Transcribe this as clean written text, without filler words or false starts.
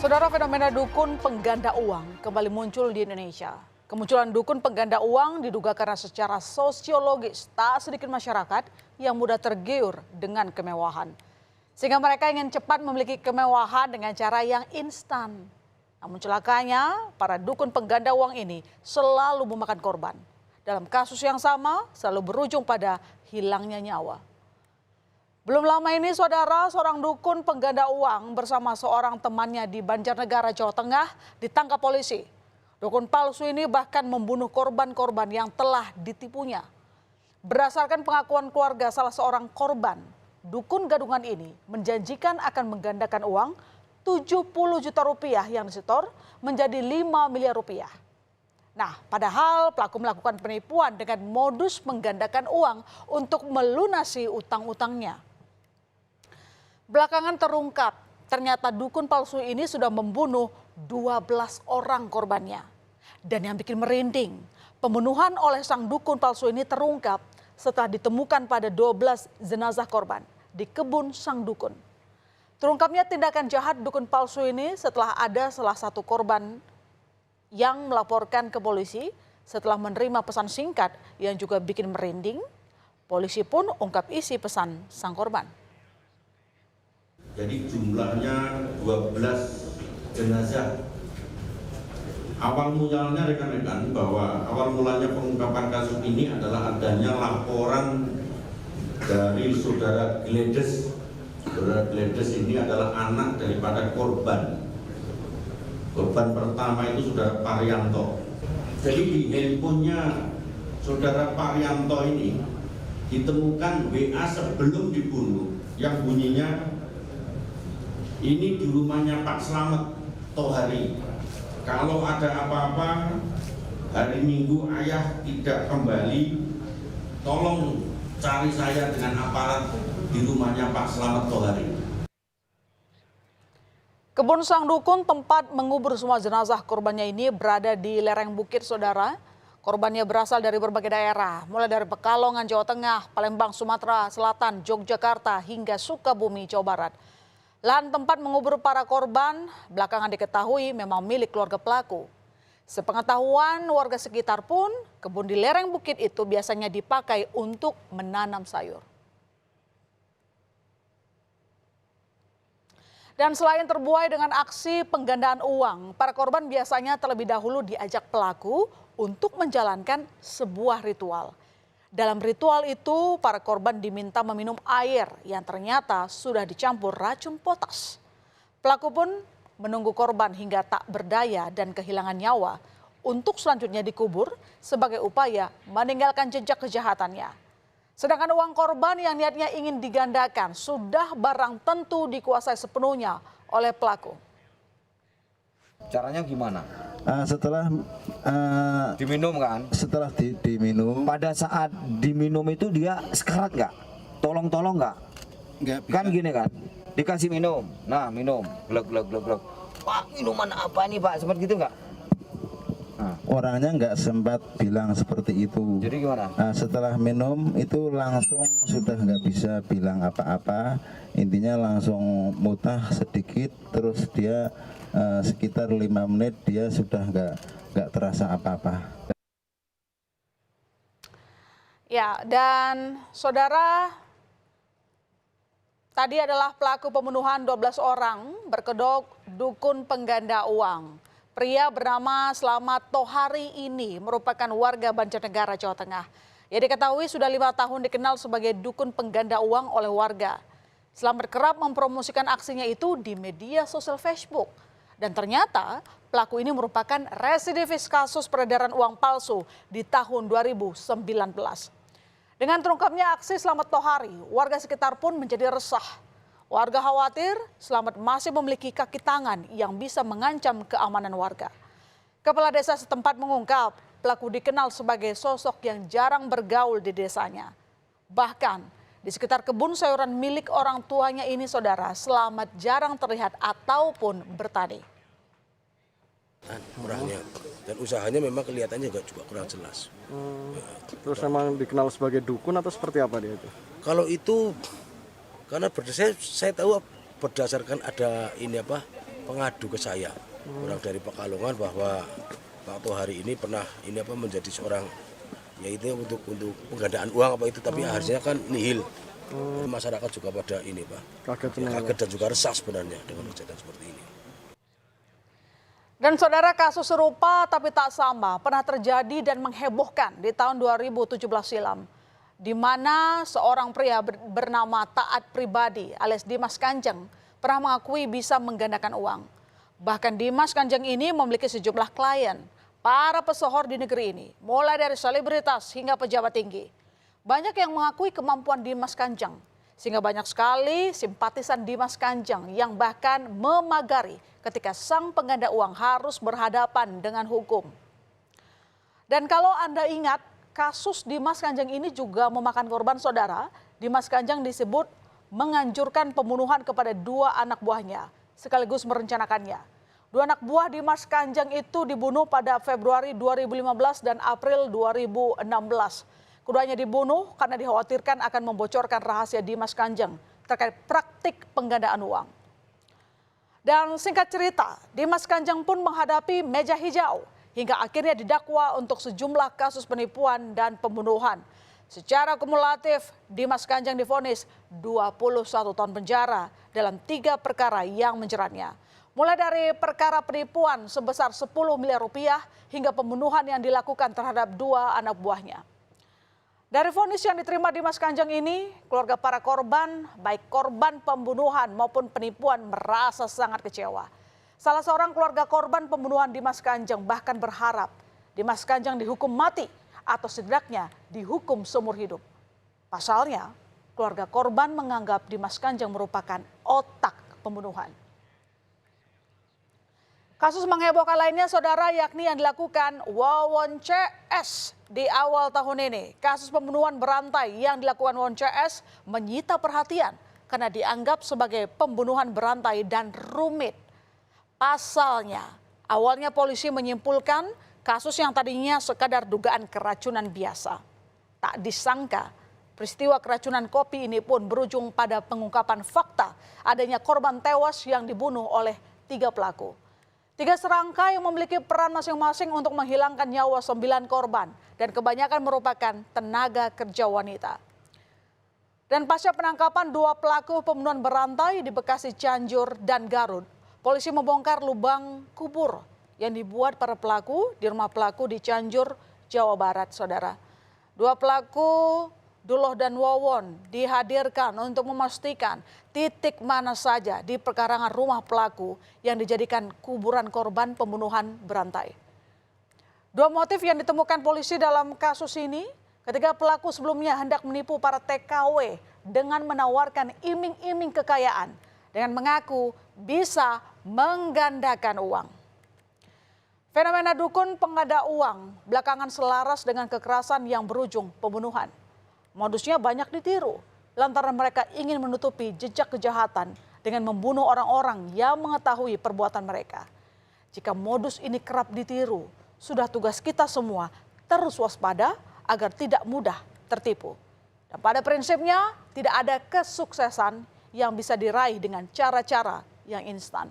Saudara, fenomena dukun pengganda uang kembali muncul di Indonesia. Kemunculan dukun pengganda uang diduga karena secara sosiologis tak sedikit masyarakat yang mudah tergiur dengan kemewahan. Sehingga mereka ingin cepat memiliki kemewahan dengan cara yang instan. Namun celakanya, para dukun pengganda uang ini selalu memakan korban. Dalam kasus yang sama, selalu berujung pada hilangnya nyawa. Belum lama ini, saudara, seorang dukun pengganda uang bersama seorang temannya di Banjarnegara, Jawa Tengah ditangkap polisi. Dukun palsu ini bahkan membunuh korban-korban yang telah ditipunya. Berdasarkan pengakuan keluarga salah seorang korban, dukun gadungan ini menjanjikan akan menggandakan uang 70 juta rupiah yang disetor menjadi 5 miliar rupiah. Nah, padahal pelaku melakukan penipuan dengan modus menggandakan uang untuk melunasi utang-utangnya. Belakangan terungkap, ternyata dukun palsu ini sudah membunuh 12 orang korbannya. Dan yang bikin merinding, pembunuhan oleh sang dukun palsu ini terungkap setelah ditemukan pada 12 jenazah korban di kebun sang dukun. Terungkapnya tindakan jahat dukun palsu ini setelah ada salah satu korban yang melaporkan ke polisi setelah menerima pesan singkat yang juga bikin merinding. Polisi pun ungkap isi pesan sang korban. Jadi jumlahnya 12 jenazah. Awal mulanya rekan-rekan bahwa awal mulanya pengungkapan kasus ini adalah adanya laporan dari saudara Gledes. Saudara Gledes ini adalah anak daripada korban. Korban pertama itu saudara Parianto. Jadi di handphonenya saudara Parianto ini ditemukan WA sebelum dibunuh yang bunyinya, "Ini di rumahnya Pak Slamet Tohari. Kalau ada apa-apa hari Minggu ayah tidak kembali, tolong cari saya dengan aparat di rumahnya Pak Slamet Tohari." Kebun sang dukun tempat mengubur semua jenazah korbannya ini berada di lereng bukit, saudara. Korbannya berasal dari berbagai daerah, mulai dari Pekalongan, Jawa Tengah, Palembang, Sumatera Selatan, Yogyakarta, hingga Sukabumi, Jawa Barat. Lahan tempat mengubur para korban belakangan diketahui memang milik keluarga pelaku. Sepengetahuan warga sekitar pun, kebun di lereng bukit itu biasanya dipakai untuk menanam sayur. Dan selain terbuai dengan aksi penggandaan uang, para korban biasanya terlebih dahulu diajak pelaku untuk menjalankan sebuah ritual. Dalam ritual itu, para korban diminta meminum air yang ternyata sudah dicampur racun potas. Pelaku pun menunggu korban hingga tak berdaya dan kehilangan nyawa untuk selanjutnya dikubur sebagai upaya meninggalkan jejak kejahatannya. Sedangkan uang korban yang niatnya ingin digandakan sudah barang tentu dikuasai sepenuhnya oleh pelaku. Caranya gimana? Setelah Diminum kan? Setelah diminum. Pada saat diminum itu dia sekarat nggak? Tolong-tolong nggak? Nggak bisa. Kan gini kan? Dikasih minum, nah minum, glek. Pak, minuman apa ini Pak? Seperti gitu nggak? Nah. Orangnya nggak sempat bilang seperti itu. Jadi gimana? Setelah minum itu langsung sudah nggak bisa bilang apa-apa. Intinya langsung mutah sedikit, terus dia sekitar 5 menit dia sudah nggak terasa apa-apa. Ya, dan saudara, tadi adalah pelaku pembunuhan 12 orang berkedok dukun pengganda uang. Pria bernama Slamet Tohari ini merupakan warga Banjarnegara, Jawa Tengah. Ia diketahui sudah 5 tahun dikenal sebagai dukun pengganda uang oleh warga. Slamet kerap mempromosikan aksinya itu di media sosial Facebook. Dan ternyata pelaku ini merupakan residivis kasus peredaran uang palsu di tahun 2019. Dengan terungkapnya aksi Slamet Tohari, warga sekitar pun menjadi resah. Warga khawatir Slamet masih memiliki kaki tangan yang bisa mengancam keamanan warga. Kepala desa setempat mengungkap pelaku dikenal sebagai sosok yang jarang bergaul di desanya. Bahkan di sekitar kebun sayuran milik orang tuanya ini, saudara, Slamet jarang terlihat ataupun bertani. Orangnya dan usahanya memang kelihatannya juga kurang jelas. Terus memang dikenal sebagai dukun atau seperti apa dia itu? Kalau itu karena saya tahu berdasarkan ada ini pengadu ke saya, orang dari Pekalongan, bahwa waktu hari ini pernah menjadi seorang, yaitu untuk penggandaan uang apa itu, tapi akhirnya kan nihil. Masyarakat juga pada ini Pak, kaget dan juga resah sebenarnya dengan kejadian seperti ini. Dan saudara, kasus serupa tapi tak sama pernah terjadi dan menghebohkan di tahun 2017 silam, di mana seorang pria bernama Taat Pribadi alias Dimas Kanjeng pernah mengakui bisa menggandakan uang. Bahkan Dimas Kanjeng ini memiliki sejumlah klien, para pesohor di negeri ini, mulai dari selebritas hingga pejabat tinggi. Banyak yang mengakui kemampuan Dimas Kanjeng, sehingga banyak sekali simpatisan Dimas Kanjeng yang bahkan memagari ketika sang pengganda uang harus berhadapan dengan hukum. Dan kalau Anda ingat, kasus Dimas Kanjeng ini juga memakan korban saudara. Dimas Kanjeng disebut menganjurkan pembunuhan kepada 2 anak buahnya, sekaligus merencanakannya. 2 anak buah Dimas Kanjeng itu dibunuh pada Februari 2015 dan April 2016. Keduanya dibunuh karena dikhawatirkan akan membocorkan rahasia Dimas Kanjeng terkait praktik penggandaan uang. Dan singkat cerita, Dimas Kanjeng pun menghadapi meja hijau hingga akhirnya didakwa untuk sejumlah kasus penipuan dan pembunuhan. Secara kumulatif, Dimas Kanjeng divonis 21 tahun penjara dalam 3 perkara yang menjeratnya. Mulai dari perkara penipuan sebesar 10 miliar rupiah hingga pembunuhan yang dilakukan terhadap 2 anak buahnya. Dari vonis yang diterima Dimas Kanjeng ini, keluarga para korban, baik korban pembunuhan maupun penipuan, merasa sangat kecewa. Salah seorang keluarga korban pembunuhan Dimas Kanjeng bahkan berharap Dimas Kanjeng dihukum mati atau setidaknya dihukum seumur hidup. Pasalnya, keluarga korban menganggap Dimas Kanjeng merupakan otak pembunuhan. Kasus menghebohkan lainnya saudara, yakni yang dilakukan Wawon CS di awal tahun ini. Kasus pembunuhan berantai yang dilakukan Wawon CS menyita perhatian karena dianggap sebagai pembunuhan berantai dan rumit. Pasalnya, awalnya polisi menyimpulkan kasus yang tadinya sekadar dugaan keracunan biasa. Tak disangka, peristiwa keracunan kopi ini pun berujung pada pengungkapan fakta adanya korban tewas yang dibunuh oleh 3 pelaku. 3 serangkai yang memiliki peran masing-masing untuk menghilangkan nyawa 9 korban dan kebanyakan merupakan tenaga kerja wanita. Dan pasca penangkapan 2 pelaku pembunuhan berantai di Bekasi, Cianjur, dan Garut, polisi membongkar lubang kubur yang dibuat para pelaku di rumah pelaku di Cianjur, Jawa Barat, saudara. 2 pelaku Duloh dan Wawon dihadirkan untuk memastikan titik mana saja di perkarangan rumah pelaku yang dijadikan kuburan korban pembunuhan berantai. 2 motif yang ditemukan polisi dalam kasus ini, ketika pelaku sebelumnya hendak menipu para TKW dengan menawarkan iming-iming kekayaan dengan mengaku bisa menggandakan uang. Fenomena dukun pengganda uang belakangan selaras dengan kekerasan yang berujung pembunuhan. Modusnya banyak ditiru, lantaran mereka ingin menutupi jejak kejahatan dengan membunuh orang-orang yang mengetahui perbuatan mereka. Jika modus ini kerap ditiru, sudah tugas kita semua terus waspada agar tidak mudah tertipu. Dan pada prinsipnya, tidak ada kesuksesan yang bisa diraih dengan cara-cara yang instan.